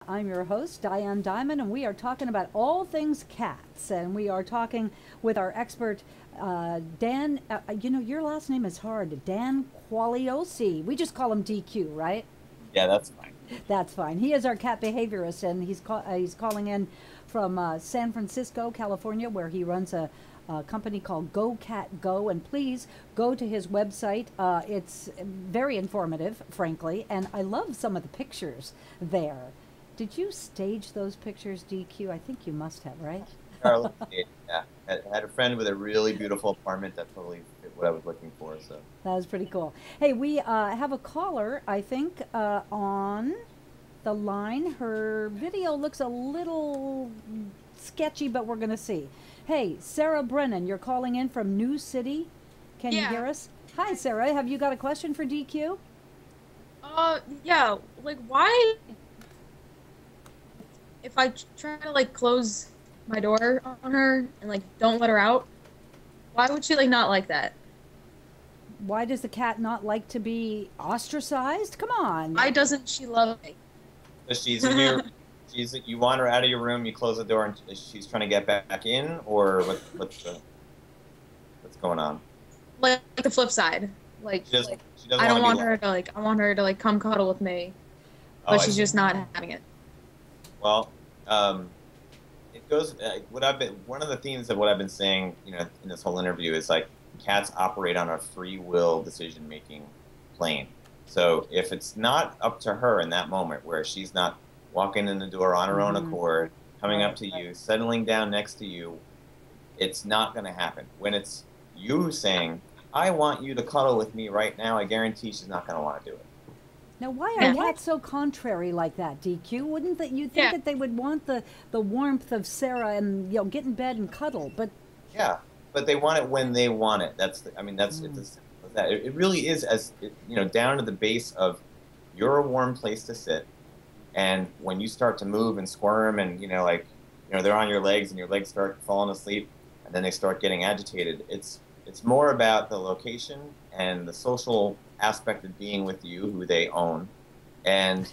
I'm your host, Diane Diamond, and we are talking about all things cats. And we are talking with our expert, Dan. Your last name is hard. Dan Quagliozzi. We just call him DQ, right? Yeah, that's fine. That's fine. He is our cat behaviorist, and he's calling in from San Francisco, California, where he runs a company called Go Cat Go. And please go to his website. It's very informative, frankly, and I love some of the pictures there. Did you stage those pictures, DQ? I think you must have, right? Charlotte, yeah, had a friend with a really beautiful apartment that totally fit what I was looking for. So That was pretty cool. Hey, we have a caller, I think, on the line. Her video looks a little sketchy, but we're going to see. Hey, Sarah Brennan, you're calling in from New City. Can you hear Yeah. us? Hi, Sarah. Have you got a question for DQ? Yeah. Like, why, if I try to, like, close my door on her and, like, don't let her out, why would she, like, not like that? Why does the cat not like to be ostracized? Come on. Why doesn't she love me? so she's in your, you want her out of your room, you close the door, and she's trying to get back in, or what's going on? Like, the flip side. Like, She doesn't I don't want want her to, like, I want her to, like, come cuddle with me, Oh, but I she's see. just not having it. Well, it goes. One of the themes of what I've been saying, in this whole interview is like cats operate on a free will decision making plane. So if it's not up to her in that moment where she's not walking in the door on her own accord, coming up to you, settling down next to you, it's not going to happen. When it's you saying, "I want you to cuddle with me right now," I guarantee she's not going to want to do it. Now, why are Yeah. cats so contrary like that, DQ? Wouldn't that you think Yeah. that they would want the warmth of Sarah and get in bed and cuddle? But Yeah, but they want it when they want it. That's it's as simple as that. It really is down to the base of you're a warm place to sit, and when you start to move and squirm and they're on your legs and your legs start falling asleep, and then they start getting agitated. It's more about the location and the social aspect of being with you, who they own, and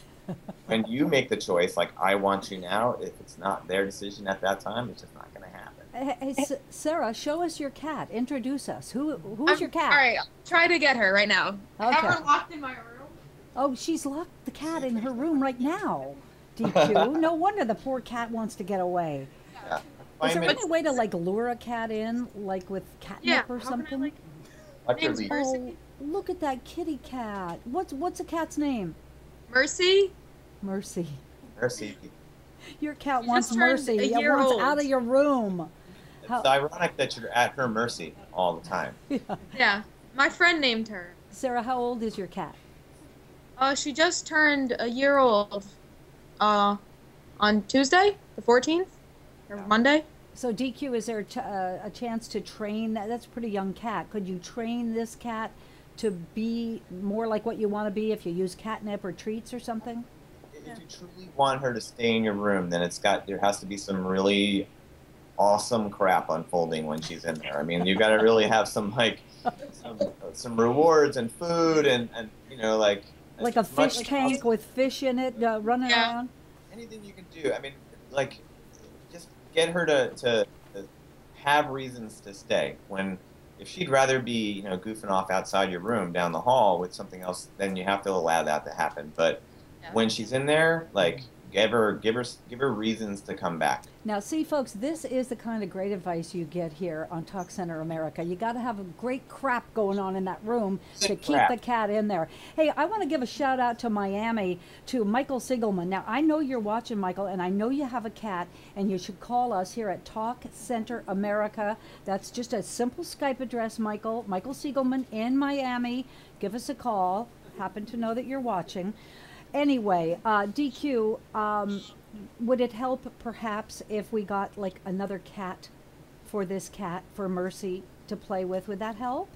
when you make the choice, like I want you now, if it's not their decision at that time, it's just not going to happen. hey, Sarah, show us your cat. Introduce us. Who is your All cat? right, I'll try to get her right now. I have Okay. her locked in my room. Oh, she's locked the cat in her room right now. DQ. No wonder the poor cat wants to get away. Yeah. Is there Find any way to like lure a cat in, like with catnip Yeah, or how can I, something? like, Watch your name's leash. Mercy. Oh, look at that kitty cat. What's a cat's name? Mercy? Mercy. Mercy. Your cat She wants just turned mercy. a It year wants old. out of your room. It's ironic that you're at her mercy all the time. Yeah. My friend named her. Sarah, how old is your cat? She just turned a year old, on Tuesday, the 14th, or Monday. So DQ, is there a chance to train that's a pretty young cat? Could you train this cat to be more like what you want to be if you use catnip or treats or something? If you truly want her to stay in your room, then there has to be some really awesome crap unfolding when she's in there. I mean, you got to really have some some rewards and food and Like a as much fish as tank possible. with fish in it running Yeah. around? Anything you can do. I mean, like, just get her to have reasons to stay. If she'd rather be, goofing off outside your room down the hall with something else, then you have to allow that to happen. But Yeah. when she's in there, like, give her reasons to come back. Now, see, folks, this is the kind of great advice you get here on Talk Center America. You got to have a great crap going on in that room to Good keep crap. the cat in there. Hey, I want to give a shout out to Miami to Michael Siegelman. Now, I know you're watching, Michael, and I know you have a cat, and you should call us here at Talk Center America. That's just a simple Skype address, Michael. Michael Siegelman in Miami. Give us a call. Happen to know that you're watching. Anyway, DQ, would it help perhaps if we got like another cat for this cat, for Mercy to play with? Would that help?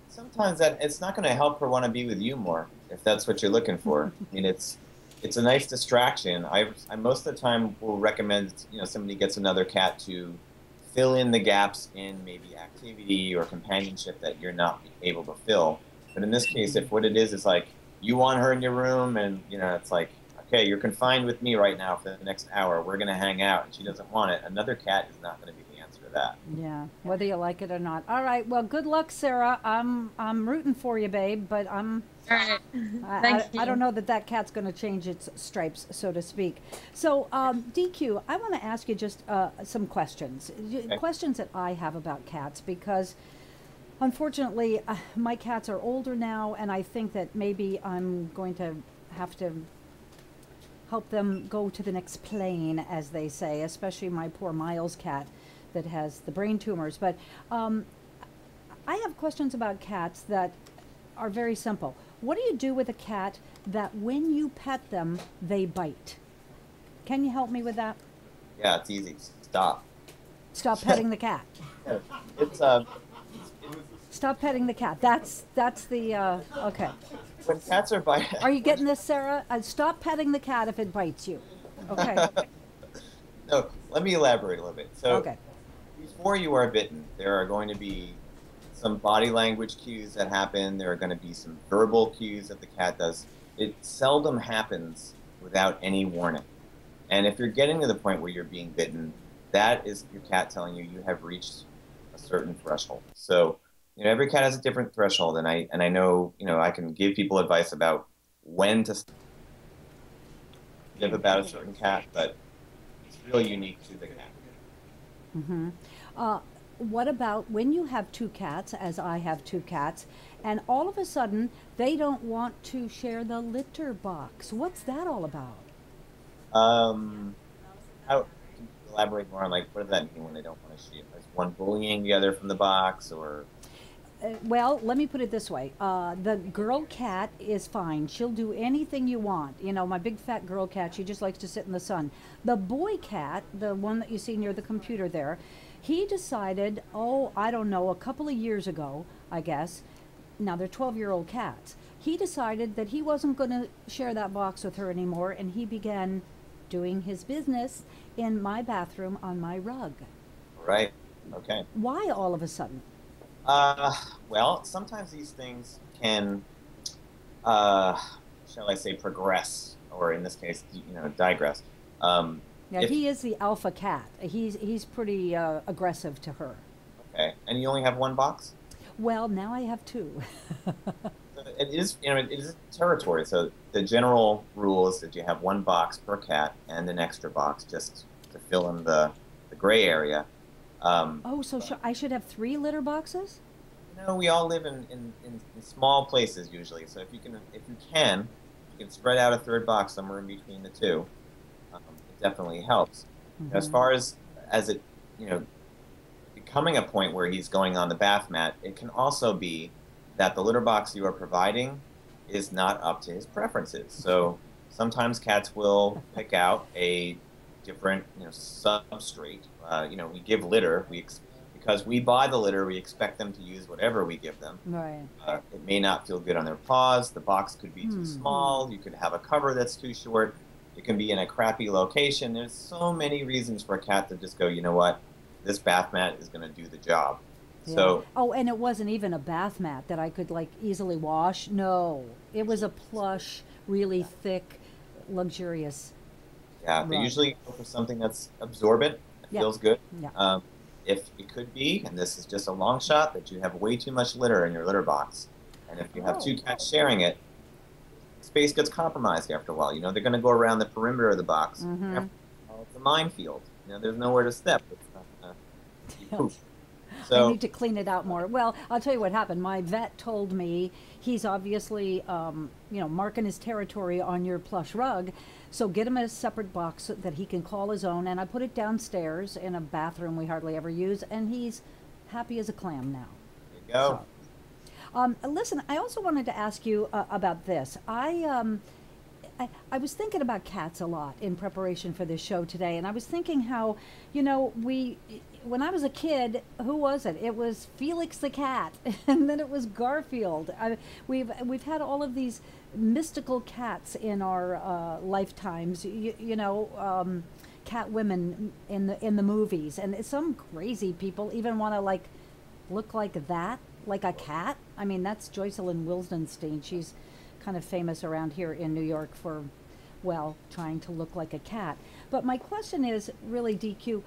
Sometimes that it's not going to help her want to be with you more if that's what you're looking for. I mean, it's a nice distraction. I most of the time will recommend somebody gets another cat to fill in the gaps in maybe activity or companionship that you're not able to fill. But in this case, if what it is like you want her in your room and it's like okay, you're confined with me right now for the next hour. We're going to hang out, and she doesn't want it. Another cat is not going to be the answer to that. Yeah, whether you like it or not. All right. Well, good luck, Sarah. I'm rooting for you, babe, but All right. Thank you. I don't know that that cat's going to change its stripes, so to speak. So, DQ, I want to ask you just some questions. Okay. Questions that I have about cats because unfortunately, my cats are older now, and I think that maybe I'm going to have to help them go to the next plane, as they say, especially my poor Miles cat that has the brain tumors. But I have questions about cats that are very simple. What do you do with a cat that when you pet them, they bite? Can you help me with that? Yeah, it's easy. Stop. Stop petting the cat. It's Stop petting the cat. That's the, okay. when cats are biting. Are you getting this, Sarah? Stop petting the cat if it bites you. Okay. No, let me elaborate a little bit. So, Okay. before you are bitten, there are going to be some body language cues that happen. There are going to be some verbal cues that the cat does. It seldom happens without any warning. And if you're getting to the point where you're being bitten, that is your cat telling you you have reached a certain threshold. So, every cat has a different threshold, and I know, I can give people advice about when to give about a certain cat, but it's really unique to the cat. Mm-hmm. What about when you have two cats, as I have two cats, and all of a sudden they don't want to share the litter box? What's that all about? How can you elaborate more on what does that mean when they don't want to share? Is one bullying the other from the box, or? Well, let me put it this way. The girl cat is fine. She'll do anything you want. My big fat girl cat, she just likes to sit in the sun. The boy cat, the one that you see near the computer there, he decided, I don't know, a couple of years ago, I guess, now they're 12-year-old cats, he decided that he wasn't going to share that box with her anymore, and he began doing his business in my bathroom on my rug. Right. Okay. Why all of a sudden? Well, sometimes these things can, shall I say, progress, or in this case, digress. Yeah, he is the alpha cat. He's pretty aggressive to her. Okay, and you only have one box? Well, now I have two. It is, it is territory. So the general rule is that you have one box per cat and an extra box just to fill in the gray area. So I should have 3 litter boxes? We all live in small places usually. So if you can spread out a third box somewhere in between the two. It definitely helps. Mm-hmm. As far as it, becoming a point where he's going on the bath mat, it can also be that the litter box you are providing is not up to his preferences. So sometimes cats will pick out a different, substrate. We give litter. Because we buy the litter, we expect them to use whatever we give them. Right. It may not feel good on their paws. The box could be too small. You could have a cover that's too short. It can be in a crappy location. There's so many reasons for a cat to just go, you know what, this bath mat is going to do the job. Yeah. So. And it wasn't even a bath mat that I could easily wash. No, it was a plush, really thick, luxurious. Yeah, but usually go for something that's absorbent. It feels good. Yeah. If it could be, and this is just a long shot, that you have way too much litter in your litter box, and if you have two cats sharing it, space gets compromised after a while. They're going to go around the perimeter of the box. Mm-hmm. It's a minefield. There's nowhere to step. It's not going to be poof. I need to clean it out more. Well, I'll tell you what happened. My vet told me he's obviously, marking his territory on your plush rug. So get him a separate box that he can call his own. And I put it downstairs in a bathroom we hardly ever use. And he's happy as a clam now. There you go. So, listen, I also wanted to ask you about this. I was thinking about cats a lot in preparation for this show today, and I was thinking how, when I was a kid, who was it? It was Felix the cat, and then it was Garfield. We've had all of these mystical cats in our lifetimes. Cat women in the movies, and some crazy people even want to look like that, like a cat. I mean, that's Joycelyn Wildenstein. She's kind of famous around here in New York for well, trying to look like a cat. But my question is really, DQ,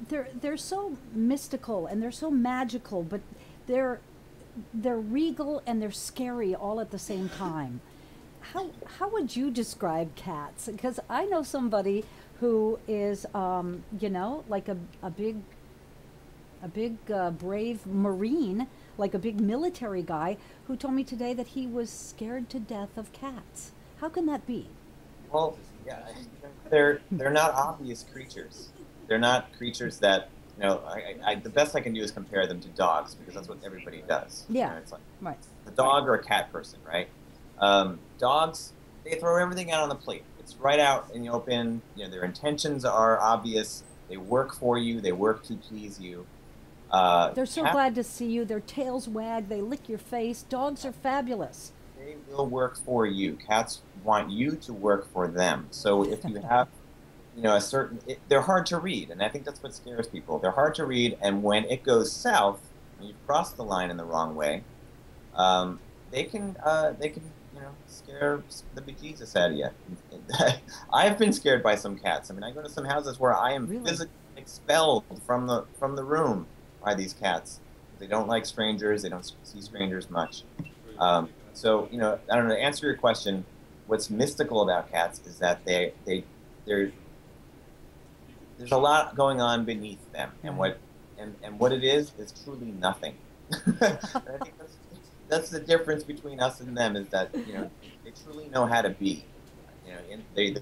they're so mystical and they're so magical, but they're they're regal and they're scary all at the same time. How would you describe cats? Because I know somebody who is, like a big brave Marine, like a big military guy, who told me today that he was scared to death of cats. How can that be? Well, yeah, they're not obvious creatures. They're not creatures that the best I can do is compare them to dogs because that's what everybody does. Yeah, It's like right. a dog or a cat person, right? Dogs, they throw everything out on the plate. It's right out in the open. Their intentions are obvious. They work for you. They work to please you. They're so Cats, glad to see you. Their tails wag. They lick your face. Dogs are fabulous. they will work for you. Cats want you to work for them. So if you have, they're hard to read, and I think that's what scares people. They're hard to read, and when it goes south, when you've crossed the line in the wrong way, they can scare the bejesus out of you. I've been scared by some cats. I mean, I go to some houses where I am Really? physically expelled from the room by these cats. They don't like strangers. They don't see strangers much. So I don't know. To answer your question, what's mystical about cats is that they're there's a lot going on beneath them, and what it is truly nothing. And I think that's the difference between us and them, is that they truly know how to be. They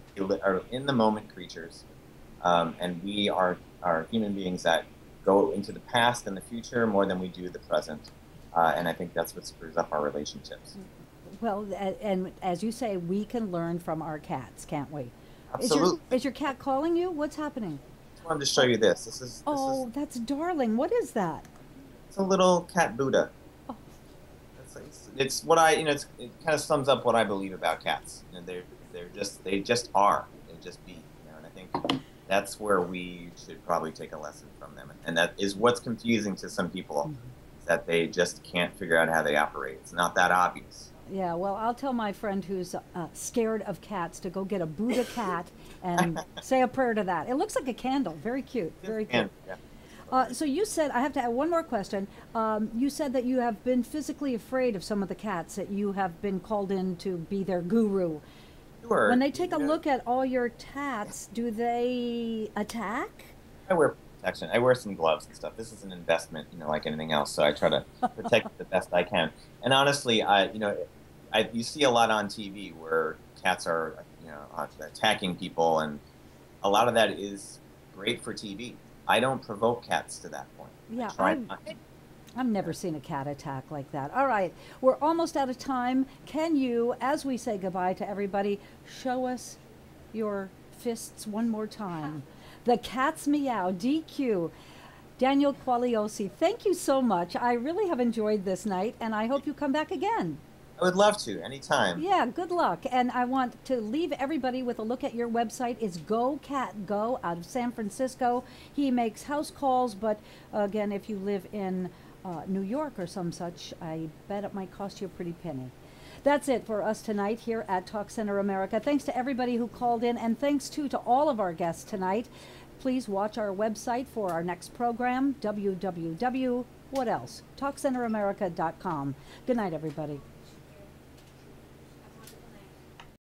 are in the moment creatures, and we are human beings that go into the past and the future more than we do the present, and I think that's what screws up our relationships. Well, and as you say, we can learn from our cats, can't we? Absolutely. Is your cat calling you? What's happening? I just wanted to show you this. This is That's darling. What is that? it's a little cat Buddha. Oh. It's what it kind of sums up what I believe about cats. They just are. They just be. And I think that's where we should probably take a lesson from them. And that is what's confusing to some people, is that they just can't figure out how they operate. It's not that obvious. Yeah, well, I'll tell my friend who's scared of cats to go get a Buddha cat and say a prayer to that. It looks like a candle. Very cute. Very cute. Yeah. So you said, I have to add one more question. You said that you have been physically afraid of some of the cats, that you have been called in to be their guru. Sure. When they take a look at all your tats, do they attack? I wear protection. I wear some gloves and stuff. This is an investment, like anything else. So I try to protect it the best I can. And honestly, you see a lot on TV where cats are, attacking people, and a lot of that is great for TV. I don't provoke cats to that point. Yeah, I've never seen a cat attack like that. All right, we're almost out of time. Can you, as we say goodbye to everybody, show us your fists one more time? The cat's meow, DQ. Daniel Quagliozzi, thank you so much. I really have enjoyed this night, and I hope you come back again. I would love to, anytime. Yeah, good luck. And I want to leave everybody with a look at your website. It's Go Cat Go out of San Francisco. He makes house calls, but again, if you live in New York or some such, I bet it might cost you a pretty penny. That's it for us tonight here at Talk Center America. Thanks to everybody who called in, and thanks too to all of our guests tonight. Please watch our website for our next program, www. What else? TalkCenterAmerica.com. Good night, everybody.